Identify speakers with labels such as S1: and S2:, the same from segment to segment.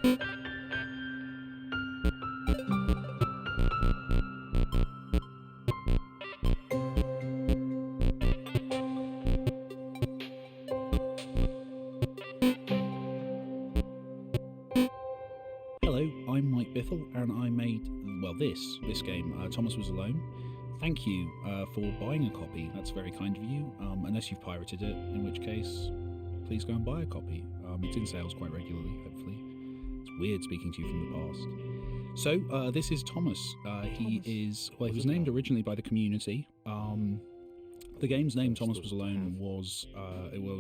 S1: Hello, I'm Mike Bithell, and I made, well, this game, Thomas Was Alone. Thank you for buying a copy. That's very kind of you, unless you've pirated it, in which case, please go and buy a copy. It's in sales quite regularly, hopefully. It's weird speaking to you from the past. So, this is Thomas. He was named originally by the community. The game's name, Thomas Was Alone, was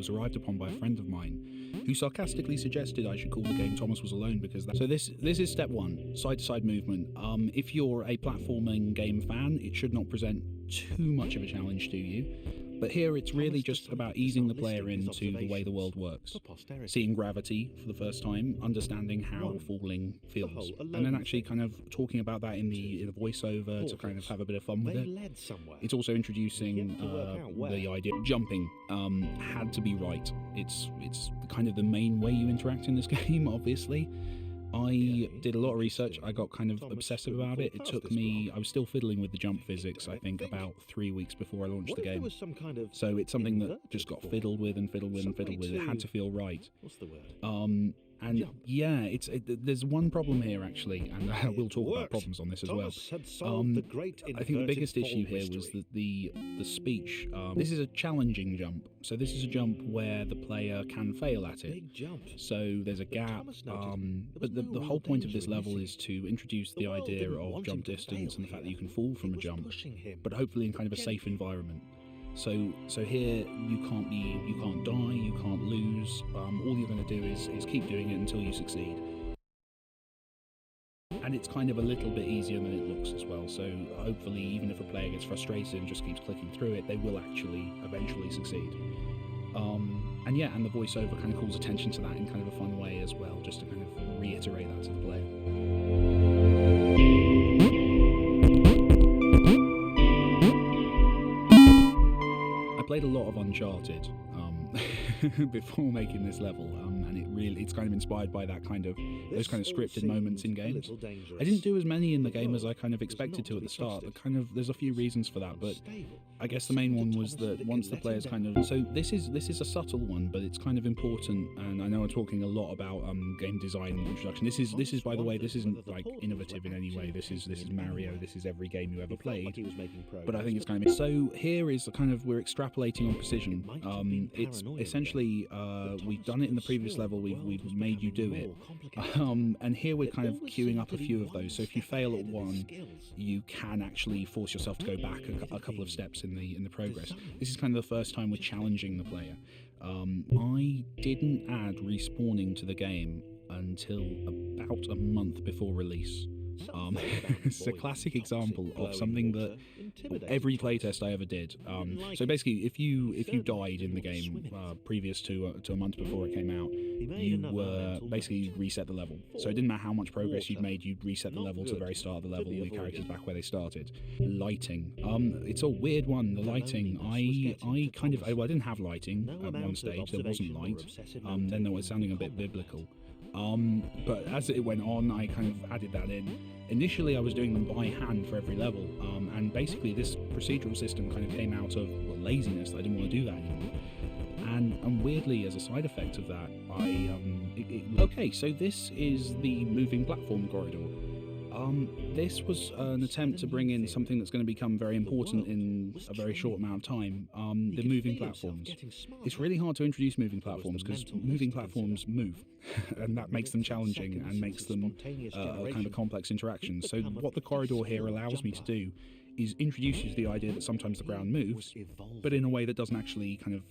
S1: arrived upon by a friend of mine, who sarcastically suggested I should call the game Thomas Was Alone because that. So this is step one: side-to-side movement. If you're a platforming game fan, it should not present too much of a challenge to you. But here it's really just about easing the player into the way the world works, seeing gravity for the first time, understanding how falling feels, and then actually kind of talking about that in the voiceover to kind of have a bit of fun with it. It's also introducing the idea of jumping had to be right. It's kind of the main way you interact in this game, obviously. I did a lot of research. I got kind of obsessive about it. It took me, I was still fiddling with the jump physics, I think, about 3 weeks before I launched the game. So it's something that just got fiddled with and fiddled with and fiddled with. It had to feel right. And yeah, there's one problem here actually, and we'll talk about problems on this as well. I think the biggest issue here was the speech. This is a challenging jump, so this is a jump where the player can fail at it. So there's a gap, but the whole point of this level is to introduce the idea of jump distance and the fact that you can fall from a jump, but hopefully in kind of a safe environment. So here you can't die, you can't lose. All you're going to do is keep doing it until you succeed. And it's kind of a little bit easier than it looks as well. So hopefully, even if a player gets frustrated and just keeps clicking through it, they will actually eventually succeed. And yeah, and the voiceover kind of calls attention to that in kind of a fun way as well, just to kind of reiterate that to the player. I played a lot of Uncharted before making this level, and it's kind of inspired by those kind of scripted moments in games. I didn't do as many in the game as I kind of expected to at the start. There's a few reasons for that, but I guess the main one was that once the players so this is a subtle one, but it's kind of important. And I know I'm talking a lot about game design and introduction. This is by the way, this isn't like innovative in any way. This is Mario. This is every game you ever played. But I think it's kind of so here is kind of we're extrapolating on precision. It's essentially we've done it in the previous level. We've made you do it, and here we're kind of queuing up a few of those. So if you fail at one, you can actually force yourself to go back a couple of steps in the progress. This is kind of the first time we're challenging the player. I didn't add respawning to the game until about a month before release. It's a classic example of something that every playtest I ever did. So basically, if you died in the game previous to a month before it came out, you were basically reset the level. So it didn't matter how much progress you'd made, you'd reset the level to the very start of the level, your characters back where they started. Lighting. It's a weird one. The lighting. I didn't have lighting at one stage. There wasn't light. Then there was sounding a bit biblical. But as it went on, I kind of added that in. Initially, I was doing them by hand for every level, and basically this procedural system kind of came out of laziness. I didn't want to do that anymore. And weirdly, as a side effect of that, okay, so this is the moving platform corridor. This was an attempt to bring in something that's going to become very important in a very short amount of time, the moving platforms. It's really hard to introduce moving platforms because moving platforms move, and that makes them challenging and makes them kind of a complex interaction. So what the corridor here allows me to do is introduce you to the idea that sometimes the ground moves, but in a way that doesn't actually kind of...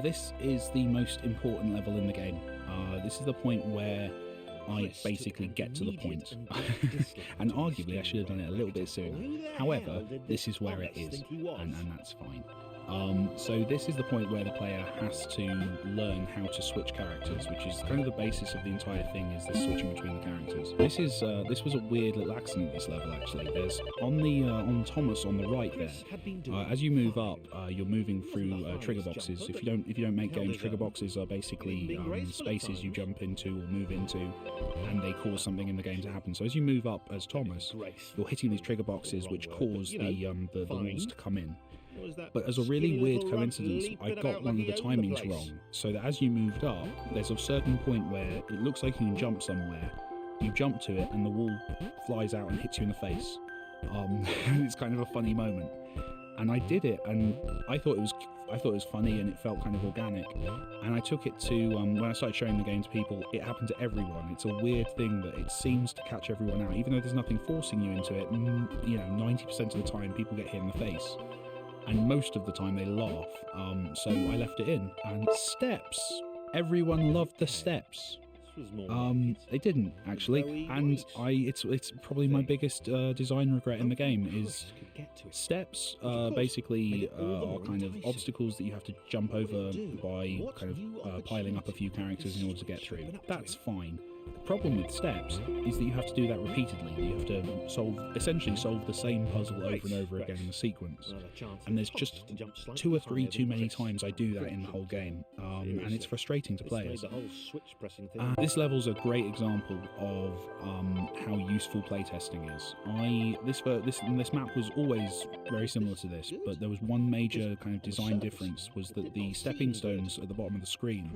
S1: This is the most important level in the game. This is the point where I basically get to the point. And arguably I should have done it a little bit sooner. However, this is where it is, and that's fine. So this is the point where the player has to learn how to switch characters, which is kind of the basis of the entire thing, is the switching between the characters. This was a weird little accident, this level, actually. There's on Thomas on the right there, as you move up, you're moving through trigger boxes. If you don't make games, trigger boxes are basically spaces you jump into or move into, and they cause something in the game to happen. So as you move up as Thomas, you're hitting these trigger boxes which cause the walls to come in. But as a really weird coincidence, I got one of the timings wrong, so that as you moved up, there's a certain point where it looks like you can jump somewhere, you jump to it, and the wall flies out and hits you in the face. It's kind of a funny moment. And I did it, and I thought it was funny, and it felt kind of organic. And I took it to, when I started showing the game to people, it happened to everyone. It's a weird thing that it seems to catch everyone out, even though there's nothing forcing you into it. 90% of the time people get hit in the face. And most of the time they laugh, so I left it in. And steps, everyone loved the steps. They didn't actually, and it's probably my biggest design regret in the game is steps. Basically, are kind of obstacles that you have to jump over by kind of piling up a few characters in order to get through. That's fine. The problem with steps is that you have to do that repeatedly. You have to essentially solve the same puzzle over and over again in a sequence. And there's just 2 or 3 too many times I do that in the whole game, and it's frustrating to players. This level's a great example of how useful playtesting is. This map was always very similar to this, but there was one major kind of design difference, was that the stepping stones at the bottom of the screen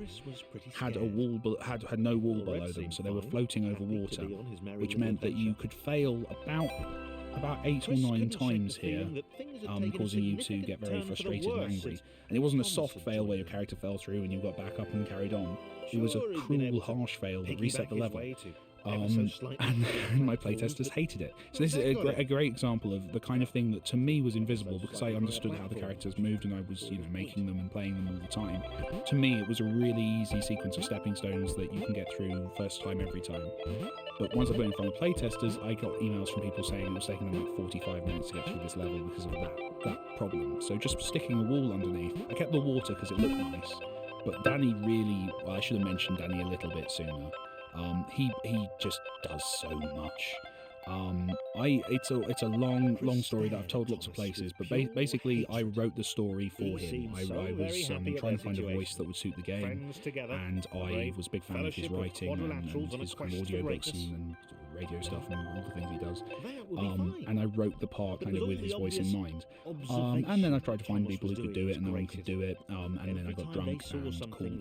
S1: had had no wall below them, so they were floating over water, which meant that you could fail about 8 or 9 times here, causing you to get very frustrated and angry. And it wasn't a soft fail where your character fell through and you got back up and carried on. It was a cruel, harsh fail that reset the level. And my playtesters hated it. So this is a great example of the kind of thing that to me was invisible, because I understood how the characters moved and I was making them and playing them all the time. To me it was a really easy sequence of stepping stones that you can get through first time every time. But once I put it in front of playtesters, I got emails from people saying it was taking them like 45 minutes to get through this level because of that problem. So just sticking a wall underneath. I kept the water because it looked nice, but Danny really, well, I should have mentioned Danny a little bit sooner. He just does so much. It's a long story that I've told lots of places, but basically I wrote the story for him. I was trying to find a voice that would suit the game, and I was a big fan of his writing and his kind of audiobooks and radio stuff and all the things he does. And I wrote the part kind of with his voice in mind. And then I tried to find people who could do it, and no one could do it. And then I got drunk and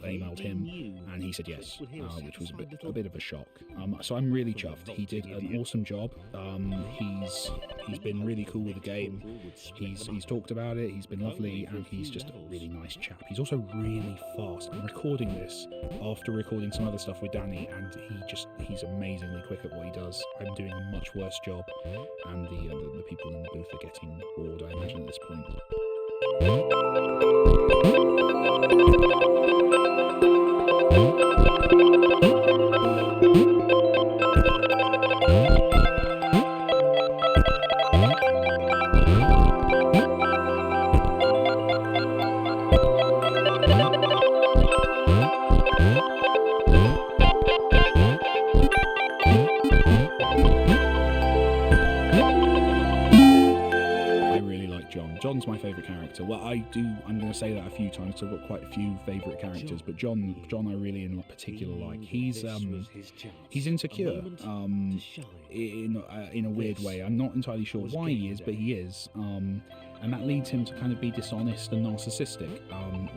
S1: emailed him, and he said yes, which was a bit of a shock. So I'm really chuffed. He did an awesome job. He's been really cool with the game. He's talked about it. He's been lovely, and he's just a really nice chap. He's also really fast. I'm recording this after recording some other stuff with Danny, and he's amazingly quick at what he does. I'm doing a much worse job, and the people in the booth are getting bored, I imagine, at this point. John's my favourite character. Well, I'm going to say that a few times because I've got quite a few favourite characters, but John I really in particular like. He's insecure in a weird way. I'm not entirely sure why he is, but he is. And that leads him to kind of be dishonest and narcissistic,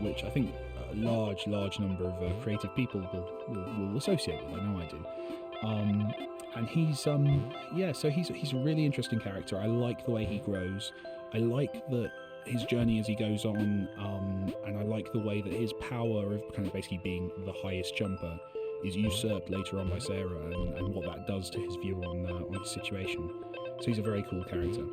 S1: which I think a large number of creative people will associate with. I know I do. And he's so he's a really interesting character. I like the way he grows. I like that his journey as he goes on, and I like the way that his power of kind of basically being the highest jumper is usurped later on by Sarah, and what that does to his view on his situation. So he's a very cool character.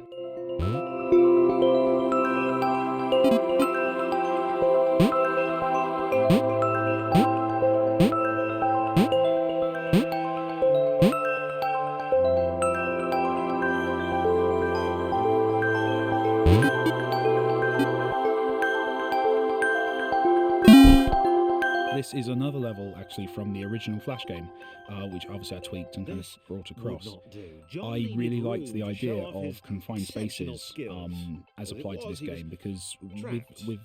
S1: This is another level actually from the original Flash game, which obviously I tweaked and kind of brought across. I really liked the idea of confined spaces as applied to this game, because with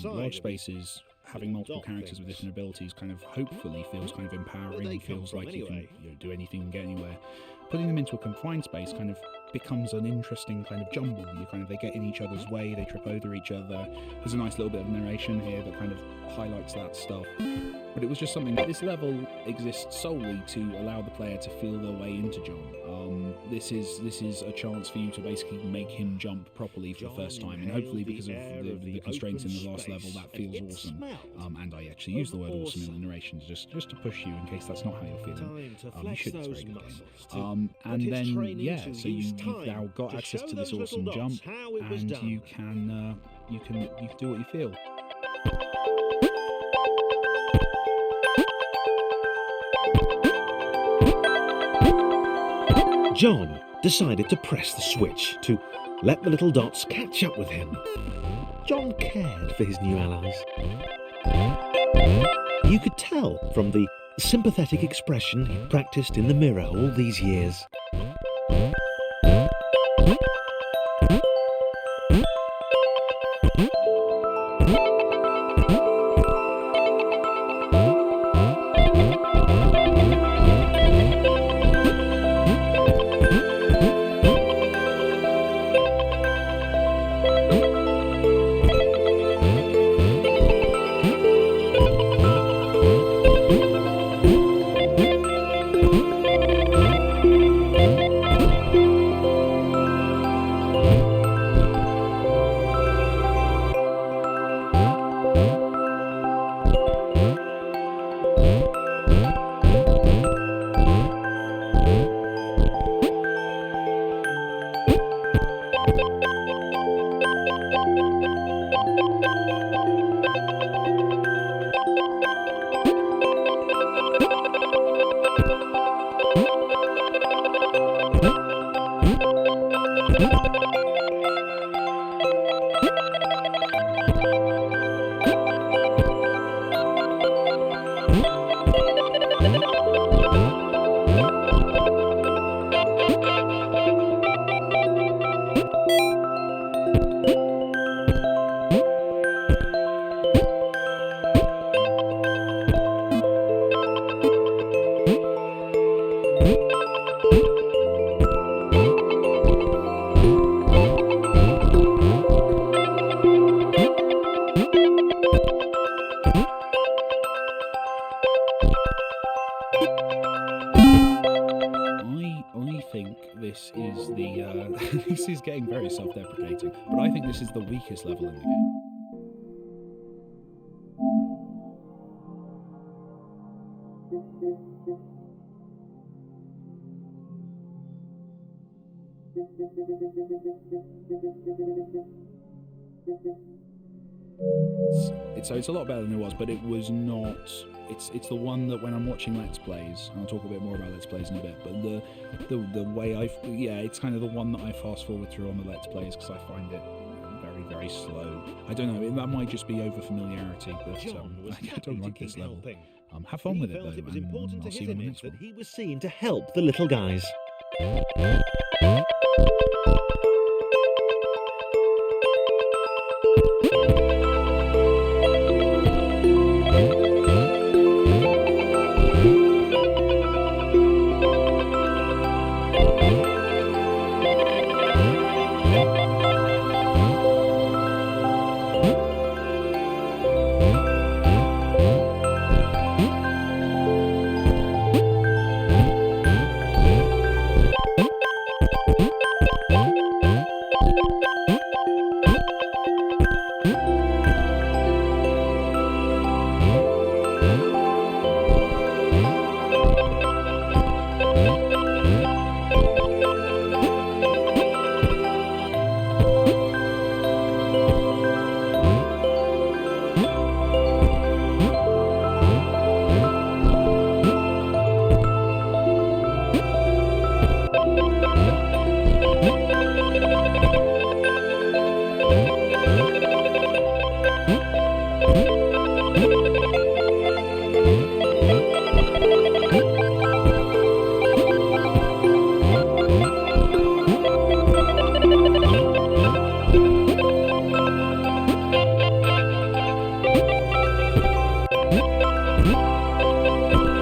S1: large spaces, having multiple characters with different abilities kind of hopefully feels kind of empowering, feels like you can do anything and get anywhere. Putting them into a confined space kind of becomes an interesting kind of jumble. They get in each other's way, they trip over each other. There's a nice little bit of narration here that kind of highlights that stuff. But it was just something that this level exists solely to allow the player to feel their way into John. This is a chance for you to basically make him jump properly for the first time, and hopefully because of the constraints in the last level, that feels awesome. And I actually use the word awesome in the narration just to push you in case that's not how you're feeling. You should, it's a very good game. And then yeah, so you've now got access to this awesome jump, and you can do what you feel.
S2: John decided to press the switch to let the little dots catch up with him. John cared for his new allies. You could tell from the sympathetic expression he practiced in the mirror all these years.
S1: This is getting very self-deprecating, but I think this is the weakest level in the game. It's a lot better than it was, but it was not. It's the one that when I'm watching Let's Plays, and I'll talk a bit more about Let's Plays in a bit, but the way it's kind of the one that I fast forward through on the Let's Plays because I find it very, very slow. I don't know, that might just be over familiarity, but I don't like this level. Have fun with it though, and I'll see you in the next one.
S2: He was seen to help the little guys.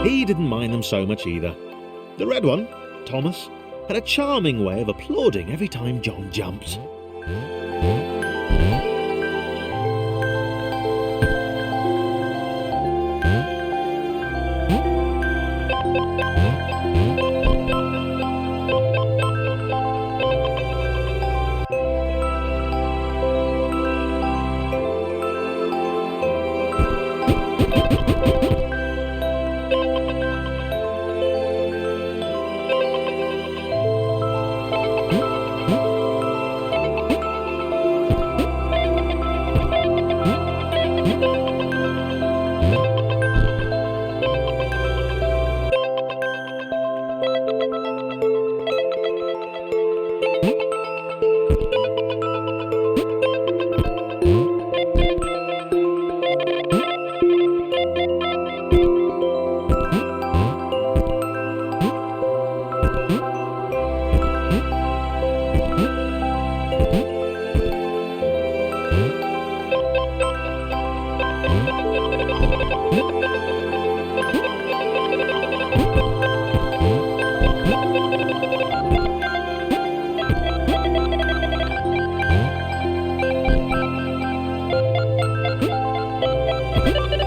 S2: He didn't mind them so much either. The red one, Thomas, had a charming way of applauding every time John jumped.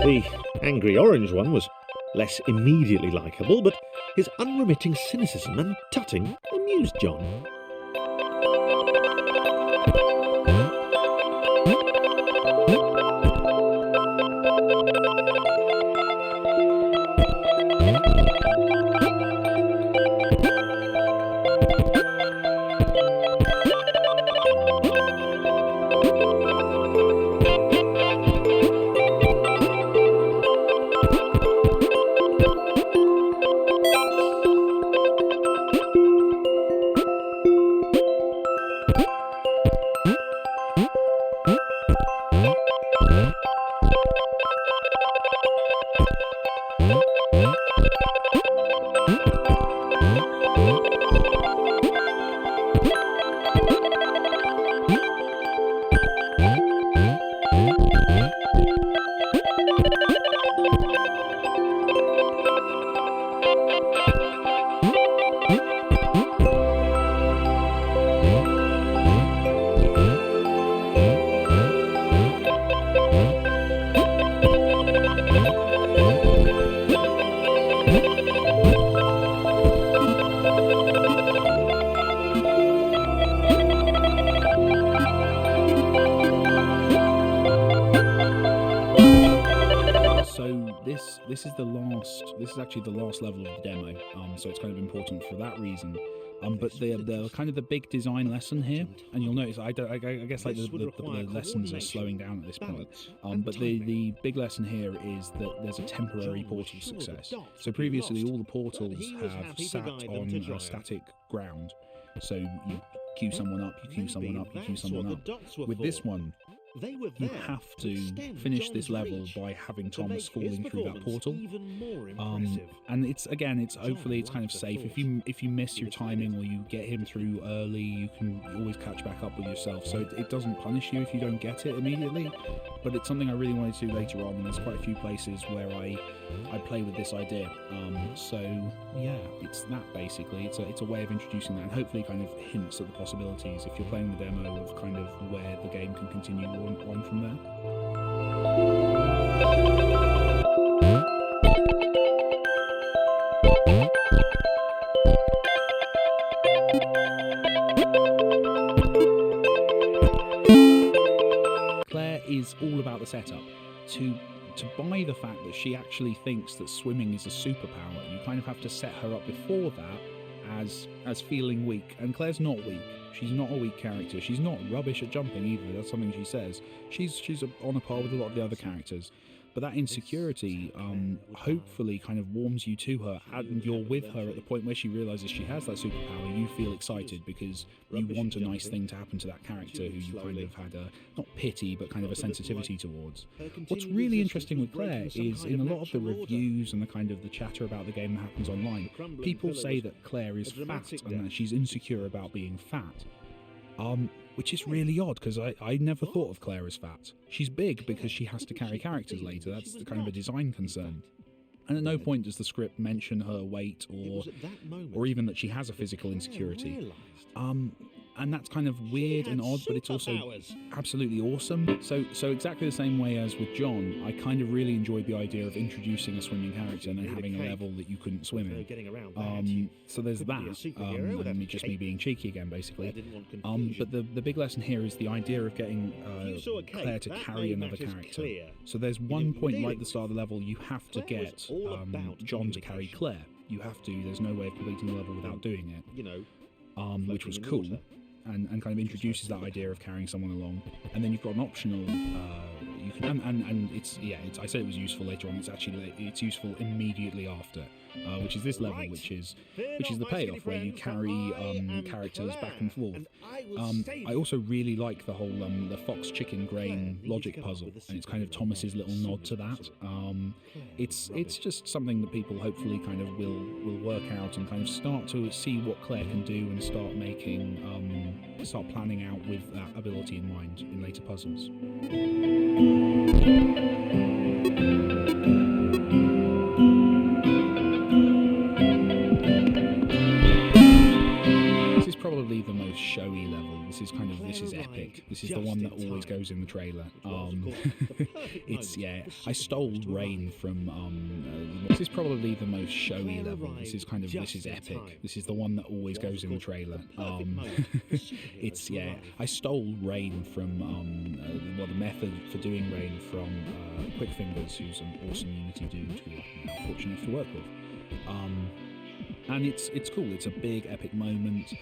S2: The angry orange one was less immediately likeable, but his unremitting cynicism and tutting amused John.
S1: This is actually the last level of the demo, so it's kind of important for that reason. But the kind of the big design lesson here, and you'll notice I guess like the lessons are slowing down at this point. But the big lesson here is that there's a temporary portal success. So previously all the portals have sat on a static ground. So you queue someone up, you queue someone up, you queue someone up. With this one, you have to finish this level by having Thomas falling through that portal. And it's hopefully it's kind of safe. If you miss your timing or you get him through early, you can always catch back up with yourself. So it doesn't punish you if you don't get it immediately. But it's something I really wanted to do later on, and there's quite a few places where I play with this idea. So yeah, it's that basically. It's a way of introducing that, and hopefully kind of hints at the possibilities if you're playing the demo of kind of where the game can continue on from there. Claire is all about the setup. To buy the fact that she actually thinks that swimming is a superpower, you kind of have to set her up before that as feeling weak. And Claire's not weak. She's not a weak character. She's not rubbish at jumping either. That's something she says. She's on a par with a lot of the other characters. But that insecurity hopefully kind of warms you to her, and you're with her at the point where she realises she has that superpower. You feel excited because you want a nice thing to happen to that character who you kind of had not pity, but kind of a sensitivity towards. What's really interesting with Claire is in a lot of the reviews and the kind of the chatter about the game that happens online, people say that Claire is fat and that she's insecure about being fat. Which is really odd, because I never thought of Claire as fat. She's big because she has to carry characters later. That's kind of a design concern. And at no point does the script mention her weight or even that she has a physical insecurity. And that's kind of weird and odd, but it's also absolutely awesome. So exactly the same way as with John, I kind of really enjoyed the idea of introducing a swimming character and then having a level that you couldn't swim in. So there's that, and just me being cheeky again, basically. But the big lesson here is the idea of getting Claire to carry another character. So there's one point right at the start of the level you have to get John to carry Claire. You have to. There's no way of completing the level without doing it, which was cool. And kind of introduces that idea of carrying someone along, and then you've got an optional. You can and it's I said it was useful later on. It's useful immediately after, which is this level, which is the payoff where you carry characters back and forth. I also really like the whole the fox chicken grain logic puzzle, and it's kind of Thomas's little nod to that. It's just something that people hopefully kind of will work out and kind of start to see what Claire can do and start planning out with that ability in mind in later puzzles. This is probably the most showy level. This is epic. This is the one that always goes in the trailer. I stole rain from this is probably the most showy level. This is epic. This is the one that always goes in the trailer. I stole rain from the method for doing rain from Quick Fingers, who's an awesome Unity dude who I'm now fortunate enough to work with. And it's cool. It's a big epic moment.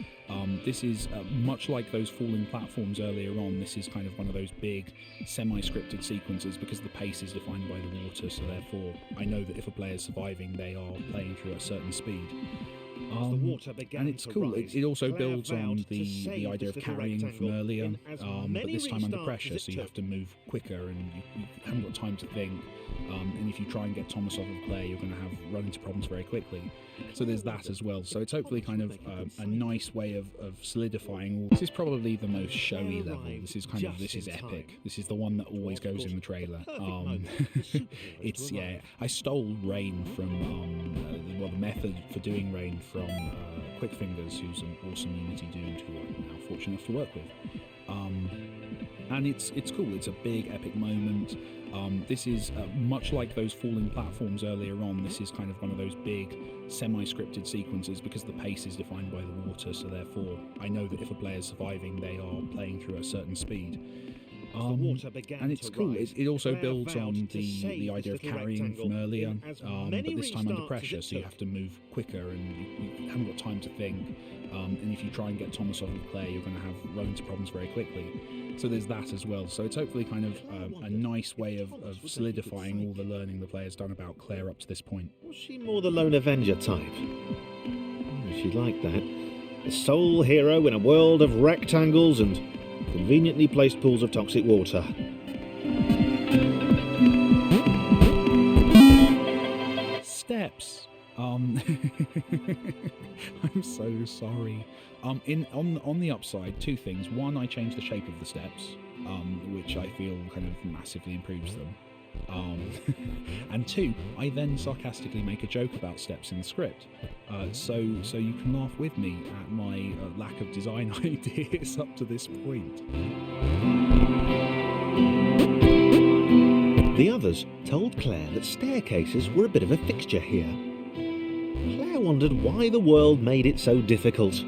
S1: This is much like those falling platforms earlier on. This is kind of one of those big semi-scripted sequences because the pace is defined by the water. So therefore, I know that if a player is surviving, they are playing through at a certain speed. And it's cool. It also builds on the idea of carrying from earlier, but this time under pressure, so you have to move quicker and you haven't got time to think. And if you try and get Thomas off of Claire, you're going to run into problems very quickly. So there's that as well. So it's hopefully kind of a nice way of solidifying all. This is probably the most showy level. This is epic. This is the one that always goes in the trailer. I stole rain from the method for doing rain from Quick Fingers, who's an awesome Unity dude who I'm now fortunate enough to work with. And it's cool. It's a big epic moment. This is much like those falling platforms earlier on. This is kind of one of those big semi-scripted sequences because the pace is defined by the water. So therefore, I know that if a player is surviving, they are playing through at a certain speed. And it's cool. It also builds on the idea of carrying from earlier, but this time under pressure, so you have to move quicker and you haven't got time to think. And if you try and get Thomas off of Claire, you're going to run into problems very quickly. So there's that as well. So it's hopefully kind of a nice way of solidifying all the learning the player's done about Claire up to this point.
S2: Was she more the lone Avenger type? She'd like that. The sole hero in a world of rectangles and conveniently placed pools of toxic water.
S1: Steps. I'm so sorry. On the upside, two things. One, I changed the shape of the steps, which I feel kind of massively improves them. And two, I then sarcastically make a joke about steps in the script. So you can laugh with me at my lack of design ideas up to this point.
S2: The others told Claire that staircases were a bit of a fixture here. Claire wondered why the world made it so difficult.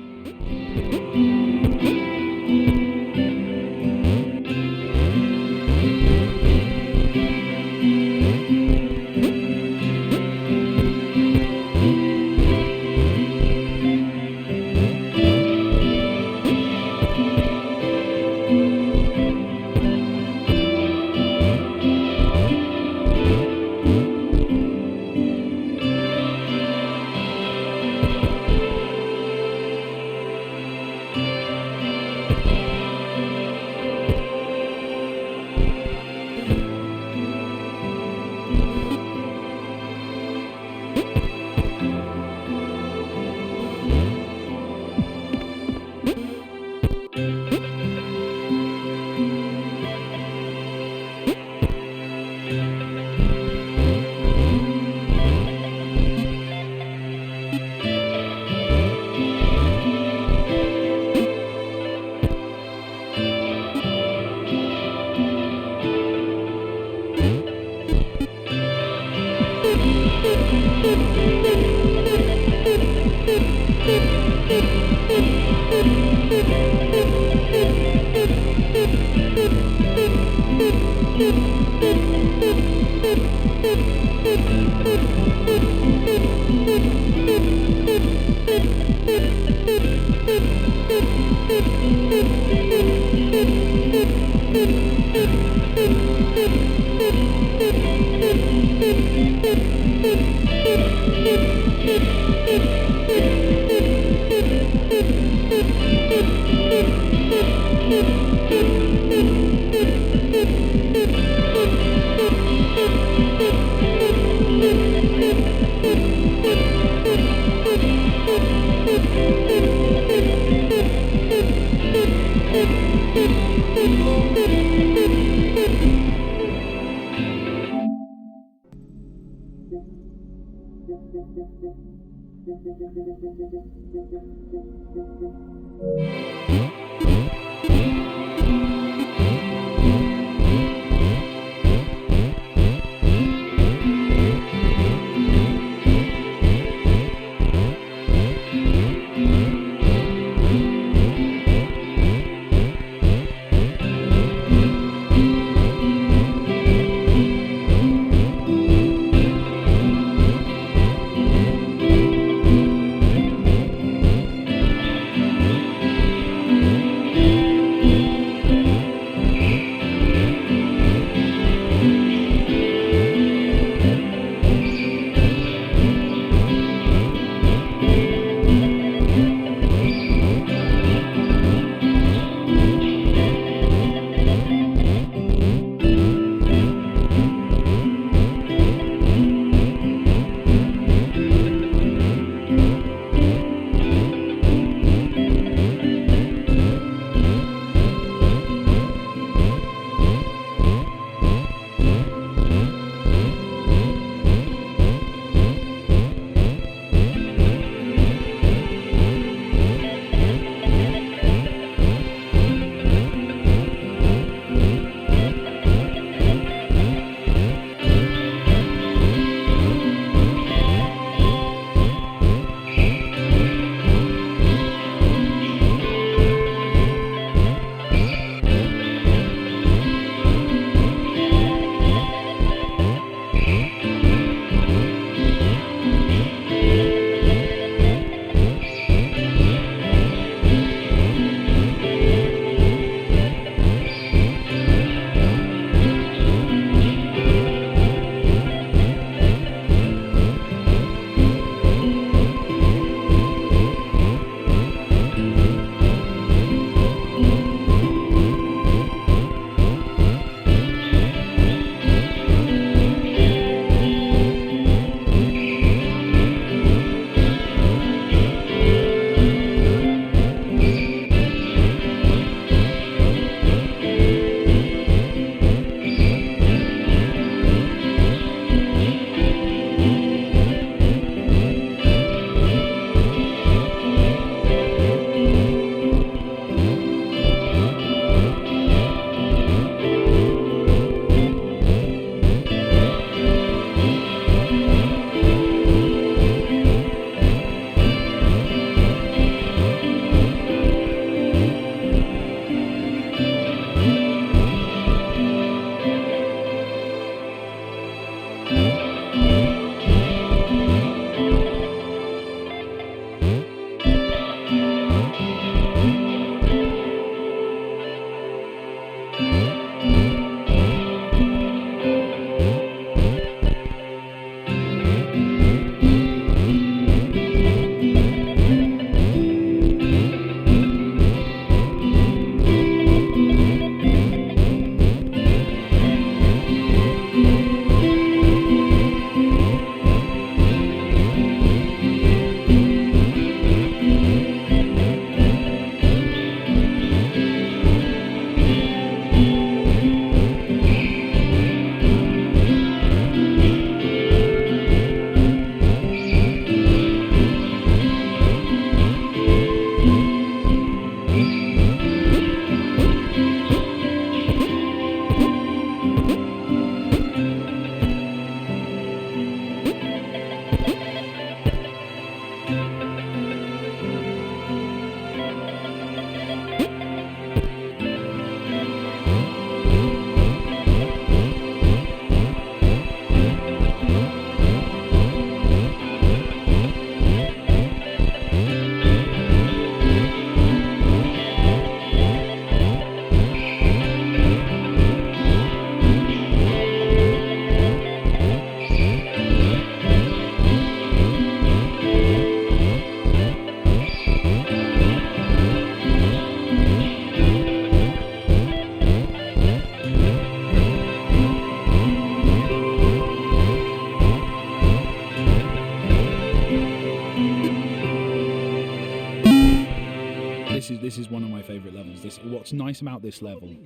S1: This is one of my favourite levels. What's nice about this level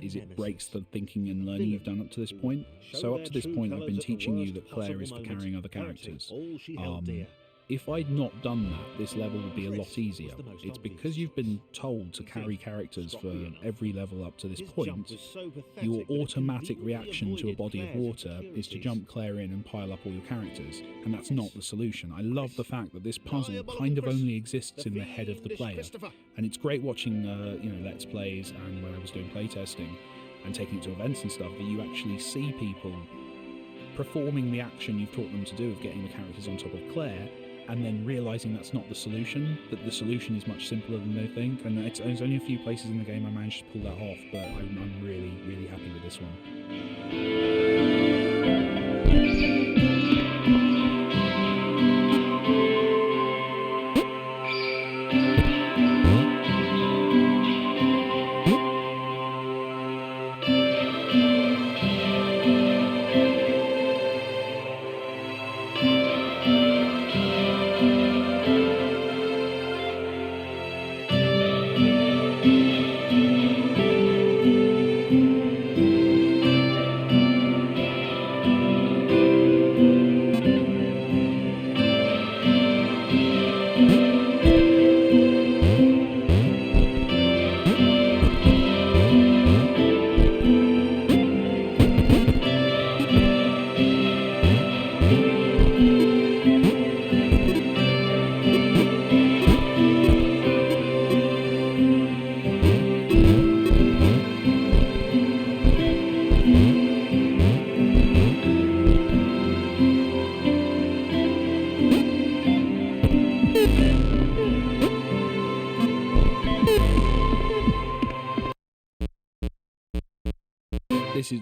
S1: is it breaks the thinking and learning you've done up to this point. So up to this point, I've been teaching you that Claire is for carrying other characters. If I'd not done that, this level would be a lot easier. It's because you've been told to carry characters for every level up to this point, your automatic reaction to a body of water is to jump Claire in and pile up all your characters, and that's not the solution. I love the fact that this puzzle kind of only exists in the head of the player, and it's great watching Let's Plays and when I was doing playtesting and taking it to events and stuff, that you actually see people performing the action you've taught them to do of getting the characters on top of Claire, and then realising that's not the solution, that the solution is much simpler than they think. And there's only a few places in the game I managed to pull that off, but I'm really, really happy with this one.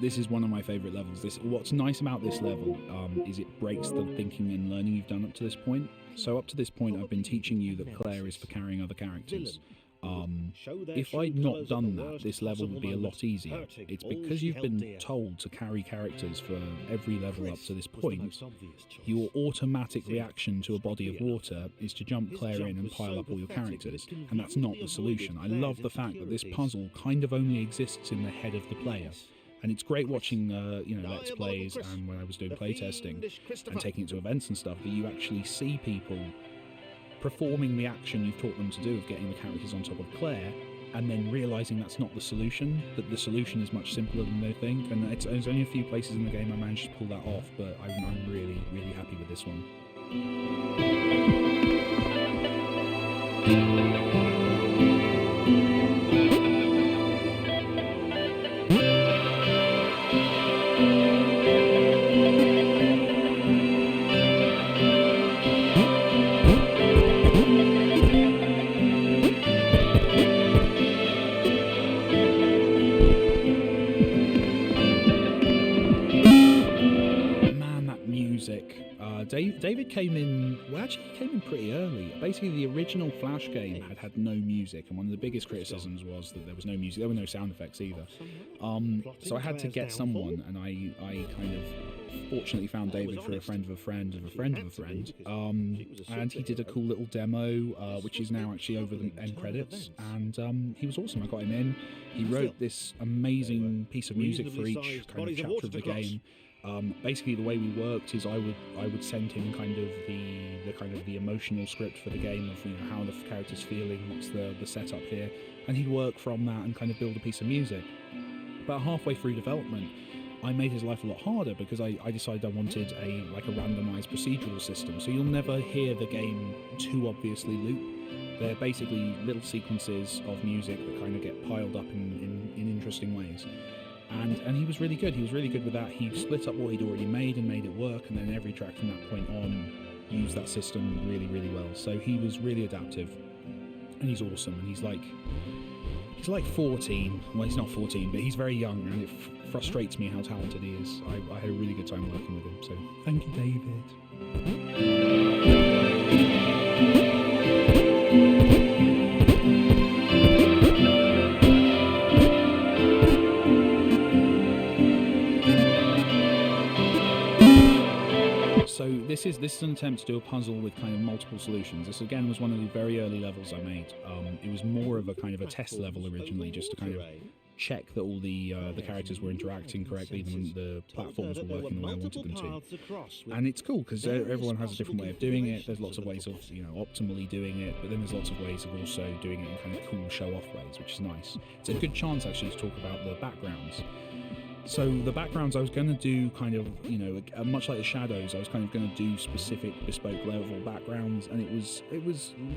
S1: This is one of my favourite levels. What's nice about this level is it breaks the thinking and learning you've done up to this point. So up to this point, I've been teaching you that Claire is for carrying other characters. If I'd not done that, this level would be a lot easier. It's because you've been told to carry characters for every level up to this point, your automatic reaction to a body of water is to jump Claire in and pile up all your characters, and that's not the solution. I love the fact that this puzzle kind of only exists in the head of the player. And it's great watching, Let's Plays and when I was doing playtesting and taking it to events and stuff, that you actually see people performing the action you've taught them to do of getting the characters on top of Claire, and then realising that's not the solution, that the solution is much simpler than they think. And there's only a few places in the game I managed to pull that off, but I'm really, really happy with this one. David came in, he came in pretty early. Basically, the original Flash game had no music, and one of the biggest criticisms was that there was no music, there were no sound effects either. So I had to get someone, and I kind of fortunately found David through a friend of a friend of a friend of a friend, and he did a cool little demo, which is now actually over the end credits, and he was awesome. I got him in. He wrote this amazing piece of music for each kind of chapter of the game. Basically, the way we worked is I would send him kind of the emotional script for the game of how the character's feeling, what's the setup here, and he'd work from that and kind of build a piece of music. About halfway through development, I made his life a lot harder because I decided I wanted a randomized procedural system, so you'll never hear the game too obviously loop. They're basically little sequences of music that kind of get piled up in interesting ways. And he was really good. He was really good with that. He split up what he'd already made and made it work, and then every track from that point on used that system really, really well. So he was really adaptive, and he's awesome. And he's like 14. Well, he's not 14, but he's very young, and it frustrates me how talented he is. I had a really good time working with him. So thank you, David. So this is an attempt to do a puzzle with kind of multiple solutions. This again was one of the very early levels I made. It was more of a kind of a test level originally, just to kind of check that all the characters were interacting correctly, the platforms were working the way I wanted them to. And it's cool because everyone has a different way of doing it. There's lots of ways of optimally doing it, but then there's lots of ways of also doing it in kind of cool show-off ways, which is nice. It's a good chance actually to talk about the backgrounds. So the backgrounds I was going to do kind of, much like the shadows, I was kind of going to do specific bespoke level backgrounds, and it was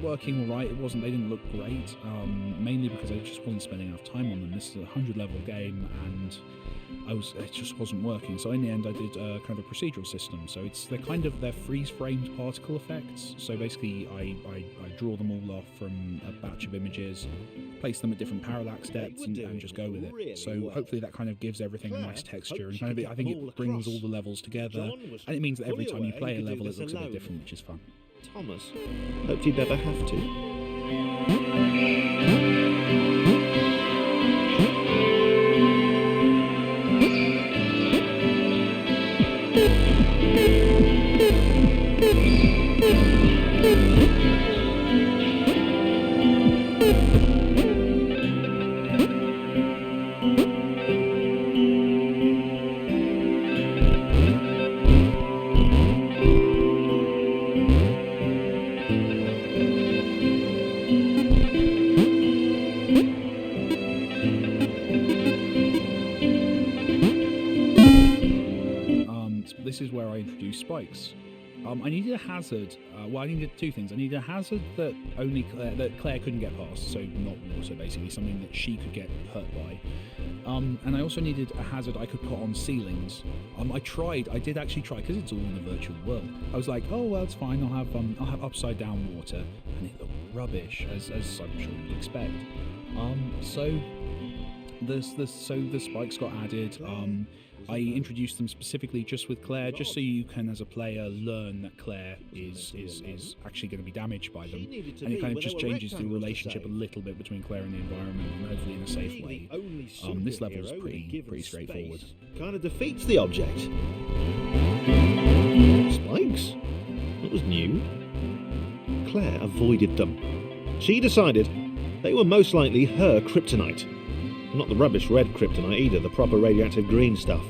S1: working all right. They didn't look great, mainly because I just wasn't spending enough time on them. This is a 100 level game, and it just wasn't working. So in the end I did kind of a procedural system. So they're freeze-framed particle effects. So basically I draw them all off from a batch of images, place them at different parallax depths, and just go with it. So hopefully that kind of gives everything a nice texture, and kind of I think it brings all the levels together, and it means that every time you play a level it looks a bit different, which is fun.
S2: Thomas hoped he'd never have to.
S1: This is where I introduced spikes. I needed a hazard. I needed two things. I needed a hazard that Claire couldn't get past, so not water, basically, something that she could get hurt by. And I also needed a hazard I could put on ceilings. I did actually try, because it's all in a virtual world. I was like, oh well, it's fine. I'll have upside down water, and it looked rubbish, as I'm sure you'd expect. So the spikes got added. I introduced them specifically just with Claire, just so you can, as a player, learn that Claire is actually going to be damaged by them, and it kind of just changes the relationship a little bit between Claire and the environment, and hopefully in a safe way. This level is pretty straightforward.
S2: Kind of defeats the object. Spikes? That was new. Claire avoided them. She decided they were most likely her kryptonite. Not the rubbish red kryptonite either, the proper radioactive green stuff.